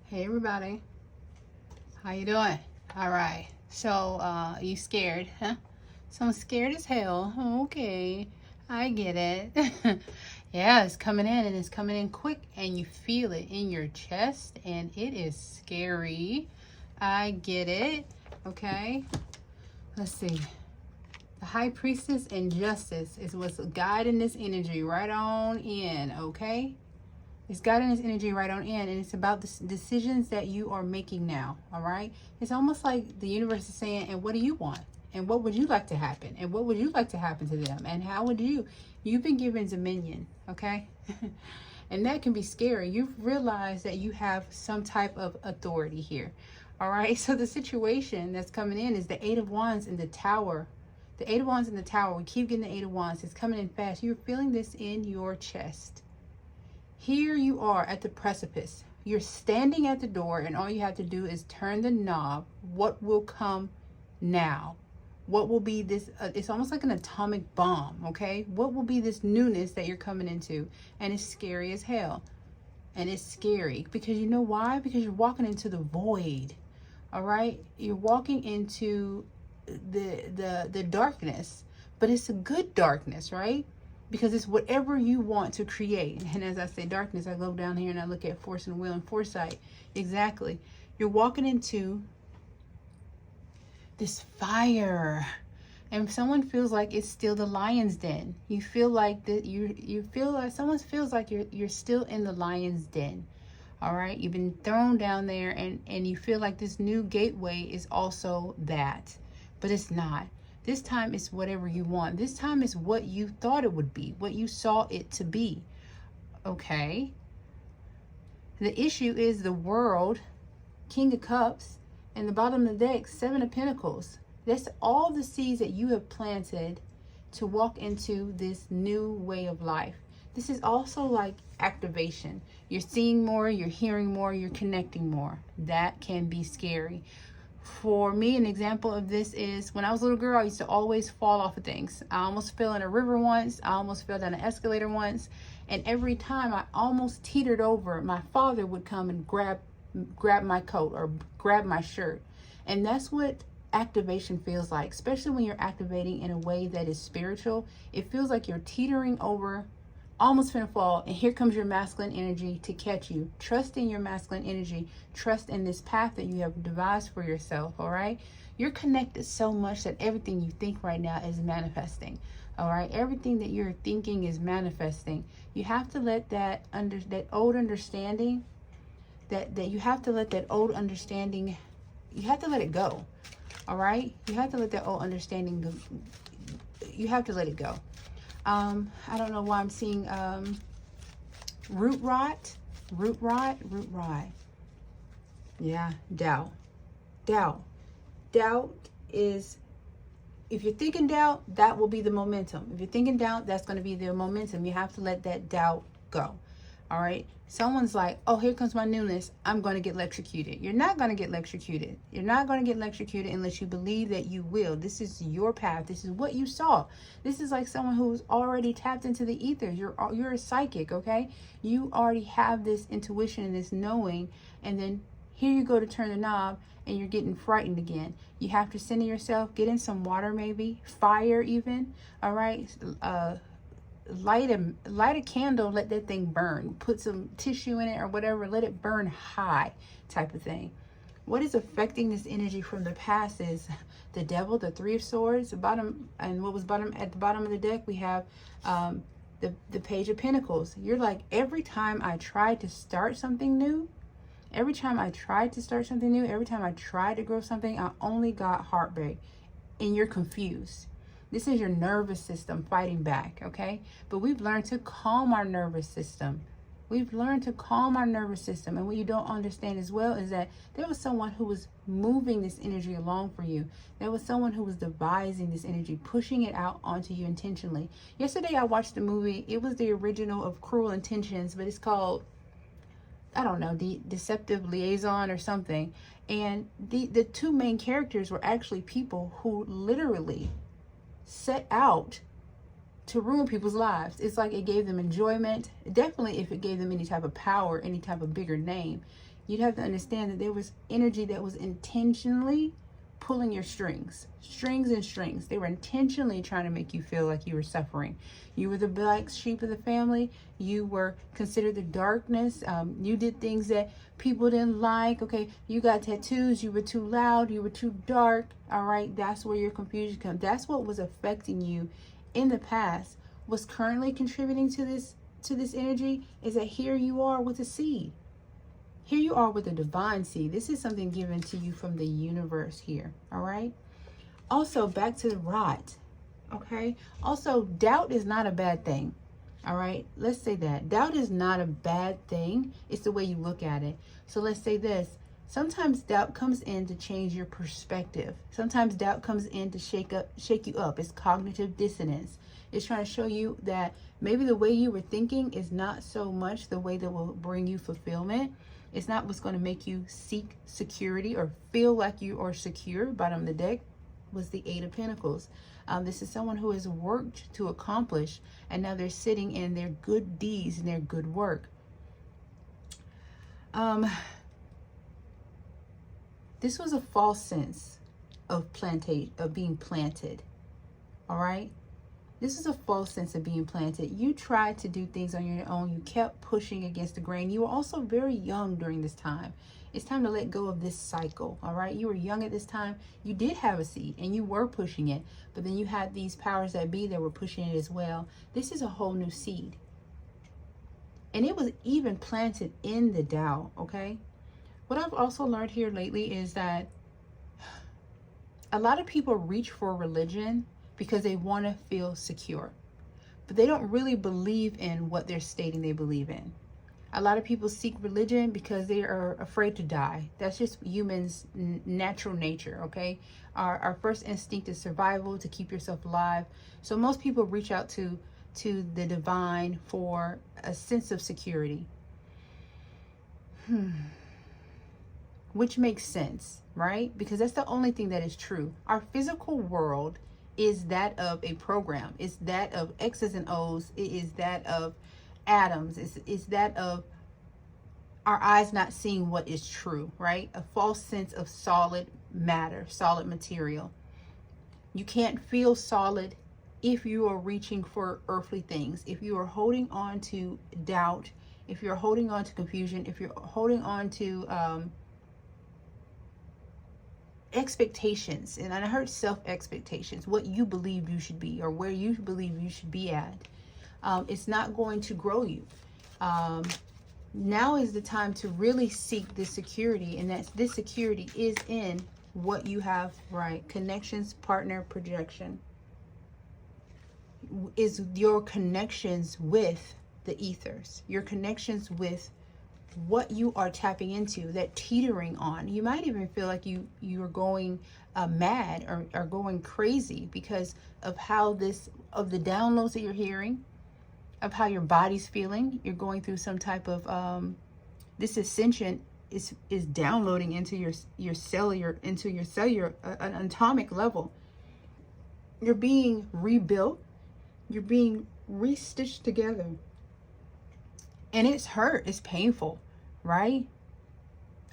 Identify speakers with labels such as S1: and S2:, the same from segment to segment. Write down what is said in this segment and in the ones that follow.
S1: Hey everybody, how you doing? All right, so you scared, huh? So I'm scared as hell. Okay, I get it. Yeah, it's coming in and it's coming in quick and you feel it in your chest and it is scary. I get it. Okay, let's see. The High Priestess and Justice is what's guiding this energy right on in, okay? It's guiding this energy right on in, and it's about the decisions that you are making now, all right? It's almost like the universe is saying, and what do you want? And what would you like to happen? And what would you like to happen to them? And how would you've been given dominion, okay? And that can be scary. You've realized that you have some type of authority here, all right? So the situation that's coming in is the Eight of Wands in the Tower. The Eight of Wands in the Tower, we keep getting the Eight of Wands. It's coming in fast. You're feeling this in your chest. Here you are at the precipice. You're standing at the door and all you have to do is turn the knob. What will come now? What will be this? It's almost like an atomic bomb, okay? What will be this newness that you're coming into? And it's scary as hell. And it's scary because you know why? Because you're walking into the void, all right? You're walking into the darkness, but it's a good darkness, right? Because it's whatever you want to create. And as I say darkness, I go down here and I look at force and will and foresight. Exactly. You're walking into this fire. And someone feels like it's still the lion's den. You feel like that you feel like someone feels like you're still in the lion's den. All right? You've been thrown down there and you feel like this new gateway is also that. But it's not. This time it's whatever you want. This time is what you thought it would be, what you saw it to be. Okay. The issue is the World, King of Cups, and the bottom of the deck, Seven of Pentacles. That's all the seeds that you have planted to walk into this new way of life. This is also like activation. You're seeing more, you're hearing more, you're connecting more. That can be scary. For me, an example of this is when I was a little girl, I used to always fall off of things. I almost fell in a river once. I almost fell down an escalator once. And every time I almost teetered over, my father would come and grab my coat or grab my shirt. And that's what activation feels like, especially when you're activating in a way that is spiritual. It feels like you're teetering over, almost finna fall, and here comes your masculine energy to catch you. Trust in your masculine energy. Trust in this path that you have devised for yourself, all right? You're connected so much that everything you think right now is manifesting, all right? Everything that you're thinking is manifesting. You have to let that old understanding, that you have to let that old understanding, you have to let it go, all right? You have to let that old understanding go. You have to let it go. I don't know why I'm seeing root rot. Yeah, doubt. Doubt is, if you're thinking doubt, that will be the momentum. If you're thinking doubt, that's going to be the momentum. You have to let that doubt go. All right. Someone's like, oh, here comes my newness. I'm going to get electrocuted. You're not going to get electrocuted. You're not going to get electrocuted unless you believe that you will. This is your path. This is what you saw. This is like someone who's already tapped into the ethers. You're a psychic, okay? You already have this intuition and this knowing. And then here you go to turn the knob and you're getting frightened again. You have to center yourself. Get in some water maybe. Fire even. All right. Light a candle, let that thing burn. Put some tissue in it or whatever, let it burn high type of thing. What is affecting this energy from the past is the Devil, the Three of Swords, the bottom, and what was at the bottom of the deck, we have the Page of Pentacles. You're like, every time I tried to start something new, every time I tried to grow something, I only got heartbreak. And you're confused. This is your nervous system fighting back, okay? But we've learned to calm our nervous system. And what you don't understand as well is that there was someone who was moving this energy along for you. There was someone who was devising this energy, pushing it out onto you intentionally. Yesterday I watched the movie. It was the original of Cruel Intentions, but it's called, I don't know, The Deceptive Liaison or something. And the two main characters were actually people who literally set out to ruin people's lives. It's like it gave them enjoyment. Definitely if it gave them any type of power, any type of bigger name, You'd have to understand that there was energy that was intentionally pulling your strings and strings. They were intentionally trying to make you feel like you were suffering. You were the black sheep of the family. You were considered the darkness. You did things that people didn't like. Okay, you got tattoos. You were too loud. You were too dark. All right, that's where your confusion comes. That's what was affecting you in the past. What's currently contributing to this energy is that here you are with a seed. Here you are with a divine seed. This is something given to you from the universe here. All right. Also, back to the rot. Okay. Also, doubt is not a bad thing. All right. Let's say that. Doubt is not a bad thing. It's the way you look at it. So let's say this. Sometimes doubt comes in to change your perspective. Sometimes doubt comes in to shake you up. It's cognitive dissonance. It's trying to show you that maybe the way you were thinking is not so much the way that will bring you fulfillment. It's not what's going to make you seek security or feel like you are secure. Bottom of the deck was the Eight of Pentacles. This is someone who has worked to accomplish, and now they're sitting in their good deeds and their good work. This was a false sense of being planted. All right. This is a false sense of being planted. You tried to do things on your own. You kept pushing against the grain. You were also very young during this time. It's time to let go of this cycle, all right? You were young at this time. You did have a seed, and you were pushing it. But then you had these powers that be that were pushing it as well. This is a whole new seed. And it was even planted in the Tao, okay? What I've also learned here lately is that a lot of people reach for religion because they want to feel secure, but they don't really believe in what they're stating they believe in. A lot of people seek religion because they are afraid to die. That's just humans' natural nature, okay? Our first instinct is survival, to keep yourself alive. So most people reach out to the divine for a sense of security. Which makes sense, right? Because that's the only thing that is true. Our physical world is that of a program. It's that of X's and O's. It is that of atoms. It's that of our eyes not seeing what is true, right? A false sense of solid matter, solid material. You can't feel solid if you are reaching for earthly things. If you are holding on to doubt, if you're holding on to confusion, if you're holding on to expectations, and I heard self-expectations, what you believe you should be or where you believe you should be at, it's not going to grow you. Now is the time to really seek this security, and this security is in what you have, right? Connections, partner, projection. Is your connections with the ethers, your connections with what you are tapping into, that teetering on. You might even feel like you are going mad or going crazy because of of the downloads that you're hearing, of how your body's feeling. You're going through some type of this ascension is downloading into your cellular, an atomic level. You're being rebuilt. You're being restitched together. And it's hurt. It's painful, right?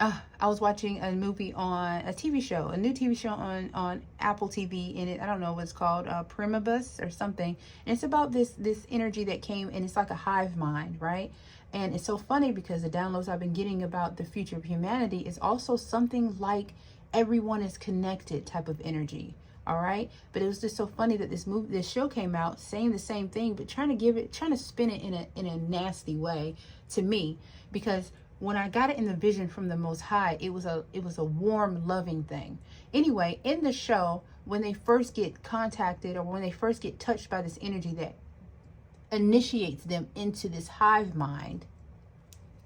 S1: I was watching a movie on a TV show, a new TV show on Apple TV, and I don't know what it's called, Primibus or something. And it's about this energy that came, and it's like a hive mind, right? And it's so funny because the downloads I've been getting about the future of humanity is also something like everyone is connected type of energy. All right. But it was just so funny that this show came out saying the same thing, but trying to spin it in a nasty way to me, because when I got it in the vision from the Most High, it was a warm, loving thing. Anyway, in the show, when they first get contacted or when they first get touched by this energy that initiates them into this hive mind,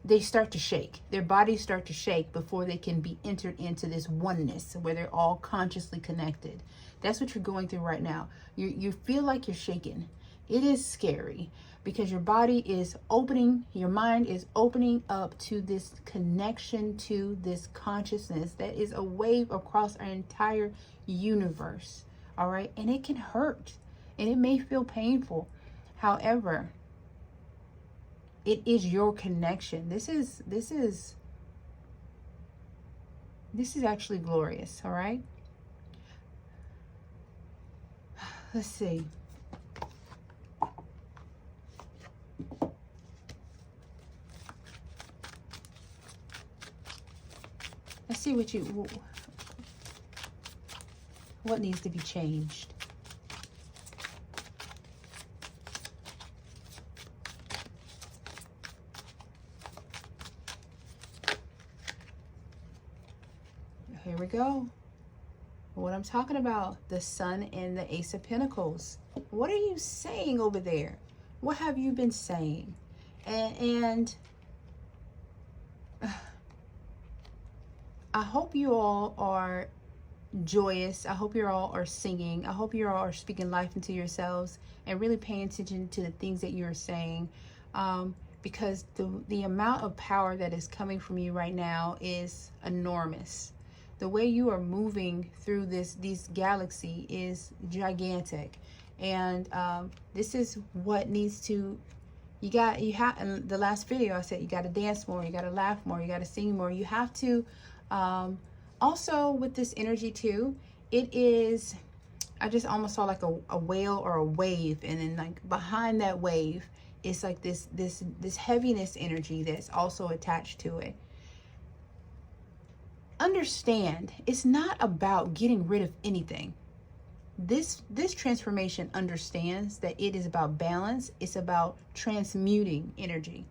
S1: they start to shake. Their bodies start to shake before they can be entered into this oneness where they're all consciously connected. That's what you're going through right now. You feel like you're shaking. It is scary because your body is opening, your mind is opening up to this connection, to this consciousness that is a wave across our entire universe. All right. And it can hurt and it may feel painful. However, it is your connection. This is This is actually glorious, all right? Let's see. Let's see what needs to be changed. Here we go. What I'm talking about, the Sun and the Ace of Pentacles. What are you saying over there? What have you been saying? And I hope you all are joyous. I hope you all are singing. I hope you all are speaking life into yourselves and really paying attention to the things that you're saying, because the amount of power that is coming from you right now is enormous. The way you are moving through this galaxy is gigantic, and this is what needs to. You have in the last video I said you got to dance more, you got to laugh more, you got to sing more. You have to. Also with this energy too, it is, I just almost saw like a whale or a wave, and then like behind that wave is like this heaviness energy that's also attached to it. Understand, it's not about getting rid of anything. This transformation understands that it is about balance. It's about transmuting energy.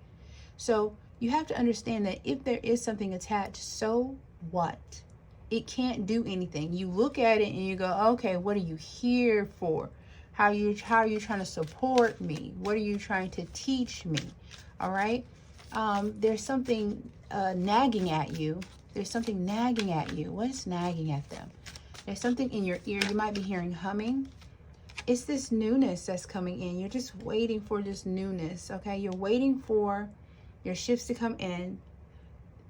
S1: So you have to understand that if there is something attached, so what? It can't do anything. You look at it and you go, okay, what are you here for? How are you trying to support me? What are you trying to teach me? All right. There's something nagging at you. There's something nagging at you. What's nagging at them? There's something in your ear. You might be hearing humming. It's this newness that's coming in. You're just waiting for this newness. Okay. You're waiting for your shifts to come in.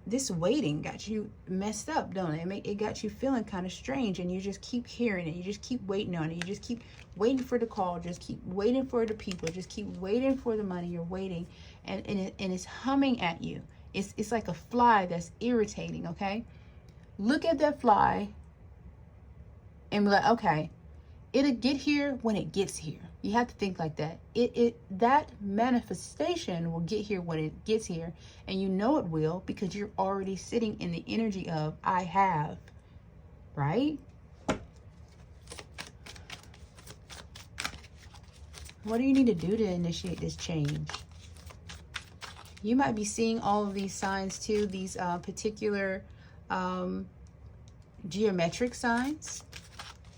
S1: This waiting got you messed up, don't it? It got you feeling kind of strange, and you just keep hearing it. You just keep waiting on it. You just keep waiting for the call. Just keep waiting for the people. Just keep waiting for the money. You're waiting, and it's humming at you. It's like a fly that's irritating, okay? Look at that fly and be like, okay, it'll get here when it gets here. You have to think like that. That manifestation will get here when it gets here, and you know it will because you're already sitting in the energy of I have, right? What do you need to do to initiate this change? You might be seeing all of these signs too, these particular geometric signs.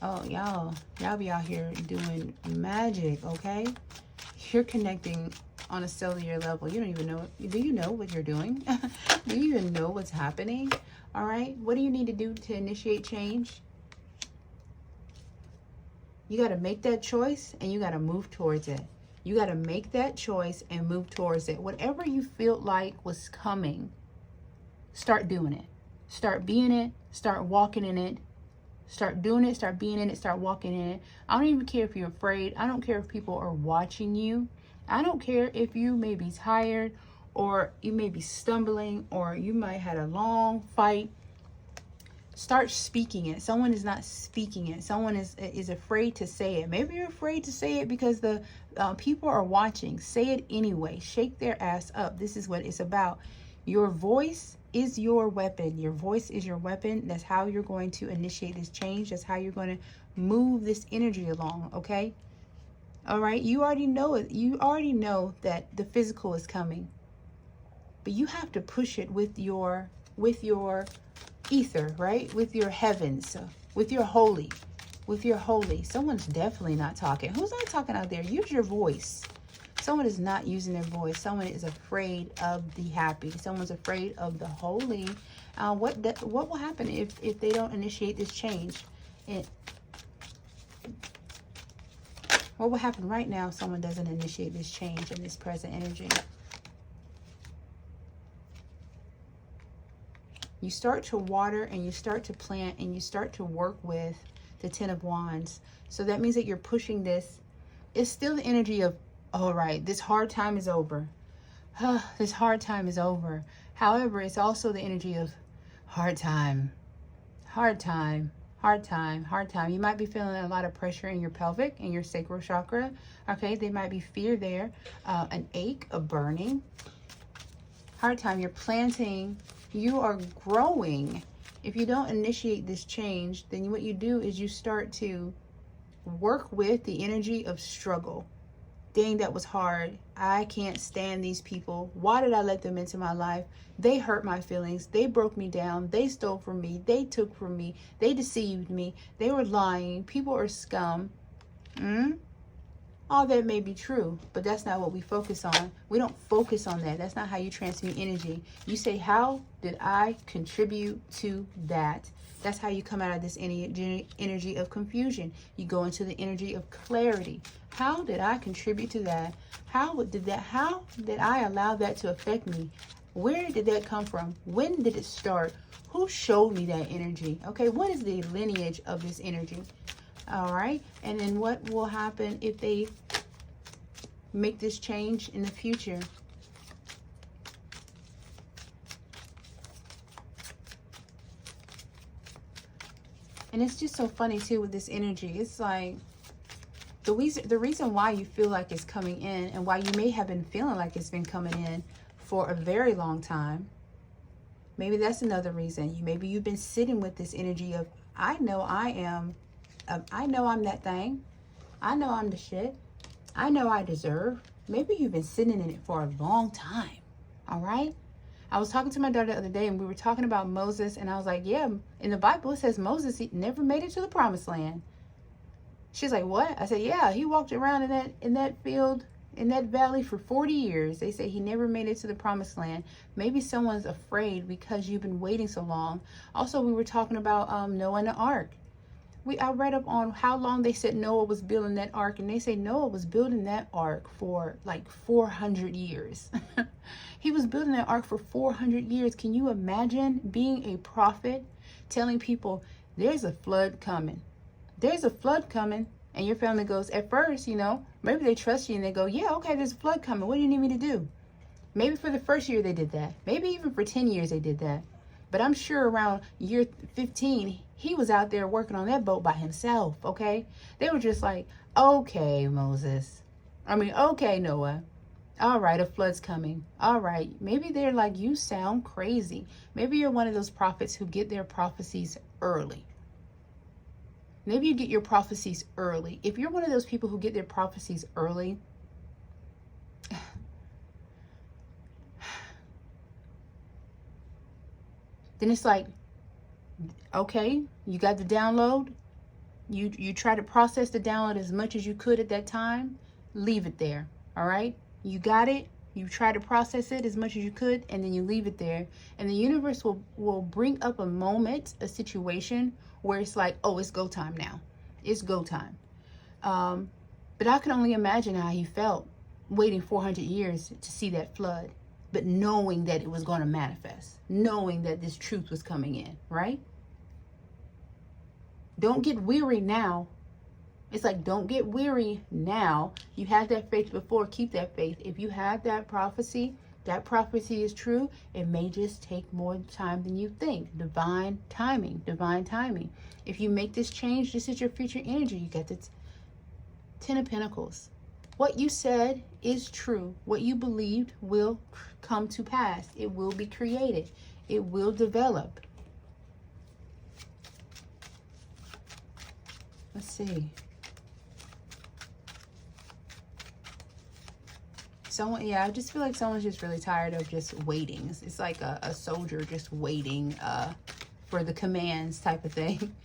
S1: Oh, y'all be out here doing magic, okay? You're connecting on a cellular level. You don't even know. Do you know what you're doing? Do you even know what's happening? All right. What do you need to do to initiate change? You got to make that choice, and you got to move towards it. You got to make that choice and move towards it. Whatever you feel like was coming, start doing it. Start being it. Start walking in it. Start doing it, start being in it, start walking in it. I don't even care if you're afraid. I don't care if people are watching you. I don't care if you may be tired, or you may be stumbling, or you might have had a long fight. Start speaking it. Someone is not speaking it. Someone is afraid to say it. Maybe you're afraid to say it because the people are watching. Say it anyway. Shake their ass up. This is what it's about. Your voice is your weapon. Your voice is your weapon. That's how you're going to initiate this change. That's how you're going to move this energy along, okay? All right, you already know it. You already know that the physical is coming. But you have to push it with your ether, right? With your heavens, with your holy. Someone's definitely not talking. Who's not talking out there? Use your voice. Someone is not using their voice. Someone is afraid of the happy. Someone's afraid of the holy. What will happen if they don't initiate this change? What will happen right now if someone doesn't initiate this change in this present energy? You start to water, and you start to plant, and you start to work with the Ten of Wands. So that means that you're pushing this. It's still the energy of, all right, this hard time is over. This hard time is over. However, it's also the energy of hard time. Hard time. Hard time. Hard time. You might be feeling a lot of pressure in your pelvic and your sacral chakra. Okay, there might be fear there, an ache, a burning. Hard time. You're planting. You are growing. If you don't initiate this change, then what you do is you start to work with the energy of struggle. Dang, that was hard. I can't stand these people. Why did I let them into my life? They hurt my feelings. They broke me down. They stole from me. They took from me. They deceived me. They were lying. People are scum. All that may be true, but that's not what we focus on. We don't focus on that. That's not how you transmute energy. You say, how did I contribute to that? That's how you come out of this energy of confusion. You go into the energy of clarity. How did I contribute to that? How did I allow that to affect me? Where did that come from? When did it start? Who showed me that energy? Okay, what is the lineage of this energy? All right, and then what will happen if they make this change in the future? And it's just so funny too with this energy. It's like the reason why you feel like it's coming in, and why you may have been feeling like it's been coming in for a very long time. Maybe that's another reason. Maybe you've been sitting with this energy of, I know I'm that thing. I know I'm the shit. I know I deserve. Maybe you've been sitting in it for a long time. All right. I was talking to my daughter the other day, and we were talking about Moses, and I was like, yeah, in the Bible it says Moses, he never made it to the promised land. She's like, what? I said, yeah, he walked around in that field, in that valley for 40 years. They say he never made it to the promised land. Maybe someone's afraid because you've been waiting so long. Also, we were talking about Noah and the ark. I read up on how long they said Noah was building that ark, and they say Noah was building that ark for like 400 years. He was building that ark for 400 years. Can you imagine being a prophet telling people there's a flood coming? There's a flood coming. And your family goes, at first, maybe they trust you and they go, yeah, okay, there's a flood coming. What do you need me to do? Maybe for the first year they did that. Maybe even for 10 years they did that. But I'm sure around year 15, he was out there working on that boat by himself, okay? They were just like, okay, okay, Noah. All right, a flood's coming. All right. Maybe they're like, you sound crazy. Maybe you're one of those prophets who get their prophecies early. Maybe you get your prophecies early. If you're one of those people who get their prophecies early, then it's like, okay, you got the download. You try to process the download as much as you could at that time. Leave it there. All right. You got it. You try to process it as much as you could, and then you leave it there. And the universe will bring up a moment, a situation where it's like, oh, it's go time now. It's go time. But I can only imagine how he felt waiting 400 years to see that flood, but knowing that it was going to manifest, knowing that this truth was coming in, right? Don't get weary now. It's like, don't get weary now. You had that faith before, keep that faith. If you have that prophecy is true. It may just take more time than you think. Divine timing, divine timing. If you make this change, this is your future energy. You got the 10 of Pentacles. What you said is true. What you believed will come to pass. It will be created. It will develop. Let's see. I just feel like someone's just really tired of just waiting. It's like a soldier just waiting for the commands type of thing.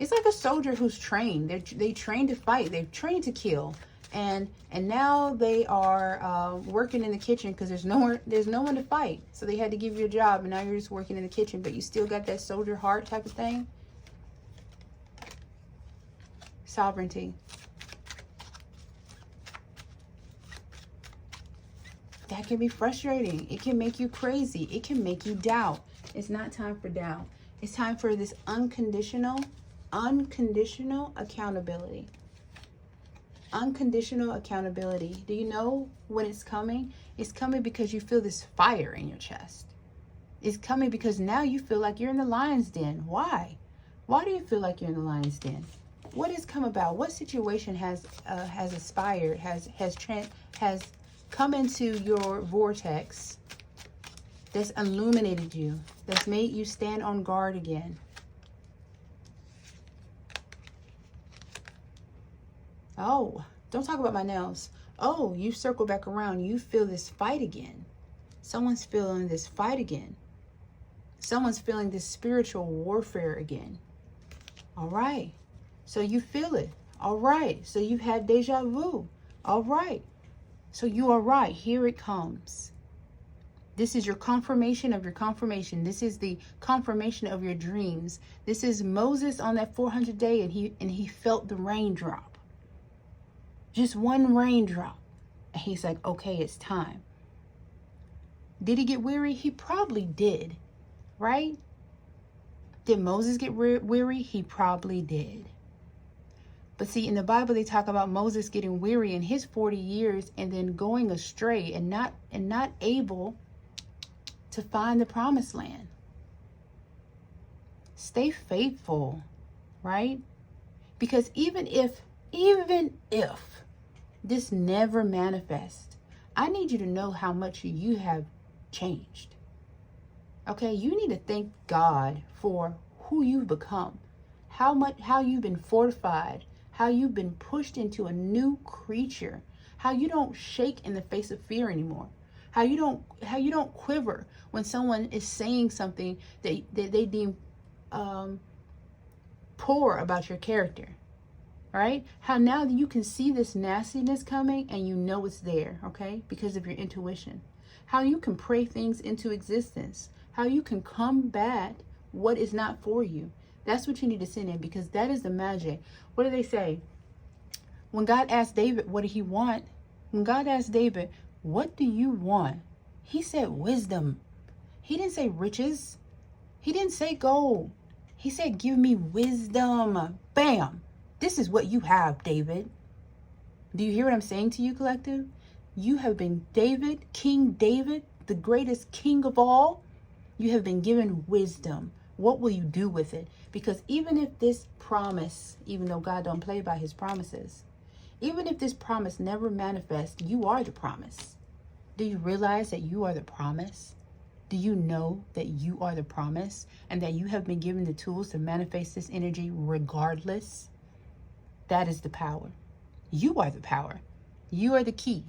S1: It's like a soldier who's trained. They trained to fight. They've trained to kill. And now they are working in the kitchen because there's no one to fight. So they had to give you a job, and now you're just working in the kitchen, but you still got that soldier heart type of thing. Sovereignty. That can be frustrating. It can make you crazy. It can make you doubt. It's not time for doubt. It's time for this unconditional accountability. Unconditional accountability. Do you know when it's coming? It's coming because you feel this fire in your chest. It's coming because now you feel like you're in the lion's den. Why? Why do you feel like you're in the lion's den? What has come about? What situation has aspired, has come into your vortex that's illuminated you, that's made you stand on guard again? Oh, don't talk about my nails. Oh, you circle back around. You feel this fight again. Someone's feeling this fight again. Someone's feeling this spiritual warfare again. All right. So you feel it. All right. So you've had deja vu. All right. So you are right. Here it comes. This is your confirmation of your confirmation. This is the confirmation of your dreams. This is Moses on that 400 day, and he felt the raindrop. Just one raindrop. And he's like, okay, it's time. Did he get weary? He probably did, right? Did Moses get weary? He probably did. But see, in the Bible, they talk about Moses getting weary in his 40 years and then going astray and not able to find the promised land. Stay faithful, right? Because even if this never manifests, I need you to know how much you have changed. Okay, you need to thank God for who you've become, how you've been fortified, how you've been pushed into a new creature, how you don't shake in the face of fear anymore, how you don't quiver when someone is saying something that they deem poor about your character, right? How now you can see this nastiness coming and you know it's there, okay, because of your intuition. How you can pray things into existence, how you can combat what is not for you. That's what you need to send in, because that is the magic. What do they say? When God asked David, what did he want? When God asked David, what do you want? He said wisdom. He didn't say riches. He didn't say gold. He said, give me wisdom. Bam. This is what you have, David. Do you hear what I'm saying to you, collective? You have been David, King David, the greatest king of all. You have been given wisdom. What will you do with it? Because even if this promise, even though God don't play by his promises, even if this promise never manifests, you are the promise. Do you realize that you are the promise? Do you know that you are the promise and that you have been given the tools to manifest this energy regardless? That is the power. You are the power. You are the key.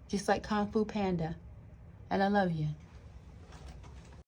S1: Just like Kung Fu Panda. And I love you.